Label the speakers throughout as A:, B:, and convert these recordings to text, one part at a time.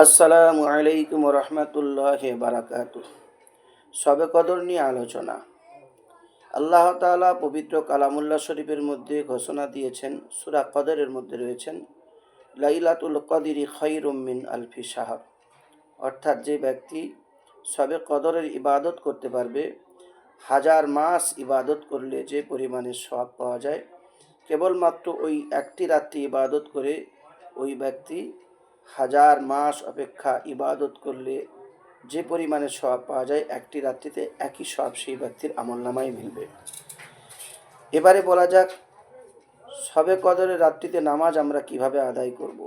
A: আসসালামু আলাইকুম রহমতুল্লাহ বারাকাতুহ। শবে কদর নিয়ে আলোচনা। আল্লাহ তাআলা পবিত্র কালামুল্লাহ শরীফের মধ্যে ঘোষণা দিয়েছেন, সূরা কদরের মধ্যে রয়েছেন লাইলাতুল কদরি খায়রুম মিন আলফি শাহর। অর্থাৎ যে ব্যক্তি শবে কদরের ইবাদত করতে পারবে, হাজার মাস ইবাদত করলে যে পরিমাণে সওয়াব পাওয়া যায়, কেবলমাত্র ওই একটি রাত্রি ইবাদত করে ওই ব্যক্তি হাজার মাস অপেক্ষা ইবাদত করলে যে পরিমাণে সওয়াব পাওয়া যায়, একটি রাত্রিতে একই সওয়াব সেই ব্যক্তির আমলনামায় মিলবে। এবারে বলা যাক শবে কদরের রাত্রিতে নামাজ আমরা কিভাবে আদায় করব।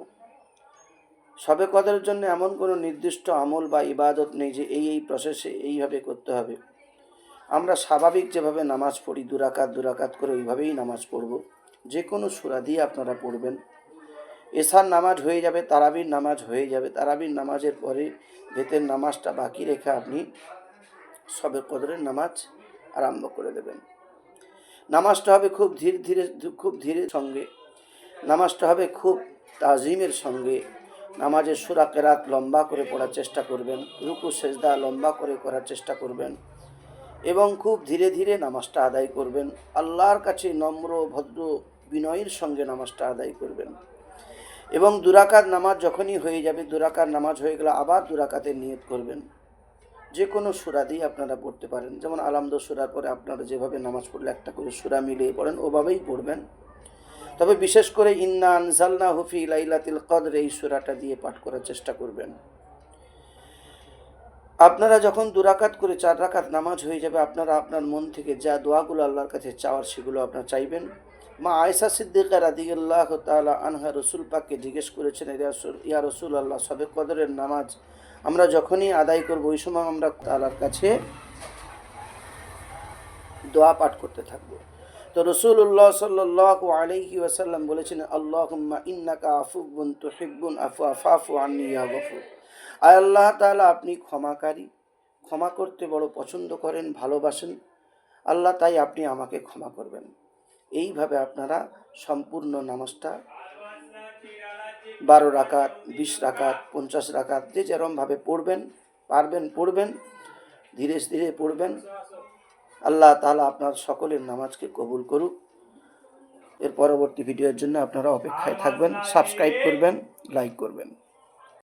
A: শবে কদরের জন্য এমন কোনো নির্দিষ্ট আমল বা ইবাদত নেই যে এই প্রসেসে এইভাবে করতে হবে। আমরা স্বাভাবিক যেভাবে নামাজ পড়ি, দুরাকাত করে ওইভাবেই নামাজ পড়ব। যে কোনো সূরা দিয়ে আপনারা পড়বেন। এশার নামাজ হয়ে যাবে, তারাবির নামাজ হয়ে যাবে, তারাবির নামাজের পরে ভেতের নামাজটা বাকি রেখে আপনি শবে কদরের নামাজ আরম্ভ করে দেবেন। নামাজটা হবে খুব ধীরে সঙ্গে, নামাজটা হবে খুব তাজিমের সঙ্গে। নামাজের সূরা কেরাত লম্বা করে পড়ার চেষ্টা করবেন, রুকু সেজদা লম্বা করে করার চেষ্টা করবেন এবং খুব ধীরে ধীরে নামাজটা আদায় করবেন। আল্লাহর কাছে নম্র ভদ্র বিনয়ের সঙ্গে নামাজটা আদায় করবেন এবং দুরাকাত নামাজ যখনই হয়ে যাবে, দুরাকাত নামাজ হয়ে গেলে আবার দুরাকাতের নিয়ত করবেন। যে কোনো সূরা দিয়ে আপনারা পড়তে পারেন, যেমন আলামদ সূরার পরে আপনারা যেভাবে নামাজ পড়লে একটা করে সূরা মিলিয়ে পড়েন, ওভাবেই পড়বেন। তবে বিশেষ করে ইন্না আনজালনাহু ফি লাইলাতিল কদর এই সূরাটা দিয়ে পাঠ করার চেষ্টা করবেন। আপনারা যখন দুরাকাত করে 4 রাকাত নামাজ হয়ে যাবে, আপনারা আপনার মন থেকে যা দোয়াগুলো আল্লাহর কাছে চাওয়ার সেগুলো আপনারা চাইবেন। মা আয়েশা সিদ্দিকা রাদিয়াল্লাহু তাআলা আনহা রাসূল পাককে জিজ্ঞেস করেছেন, ইয়া রাসূলুল্লাহ, শবে কদরের নামাজ আমরা যখনই আদায় করব ওই সময় আমরা আল্লাহর কাছে দোয়া পাঠ করতে থাকব। তো রাসূলুল্লাহ সাল্লাল্লাহু আলাইহি ওয়াসাল্লাম বলেছেন, আল্লাহুম্মা ইন্নাকা আফুবুন তুহিব্বুল আফওয়া ফাফু আন্নি ইয়া গফুর। আয় আল্লাহ তাআলা, আপনি ক্ষমাকারী, ক্ষমা করতে বড় পছন্দ করেন, ভালোবাসেন। আল্লাহ, তাই আপনি আমাকে ক্ষমা করবেন। এইভাবে আপনারা সম্পূর্ণ নামাজটা 12 রাকাত, 20 রাকাত, 50 রাকাত যে যেরমভাবে পড়বেন, ধীরে ধীরে পড়বেন। আল্লাহ তাআলা আপনার সকলের নামাজকে কবুল করুক। এর পরবর্তী ভিডিওর জন্য আপনারা অপেক্ষায় থাকবেন, সাবস্ক্রাইব করবেন, লাইক করবেন।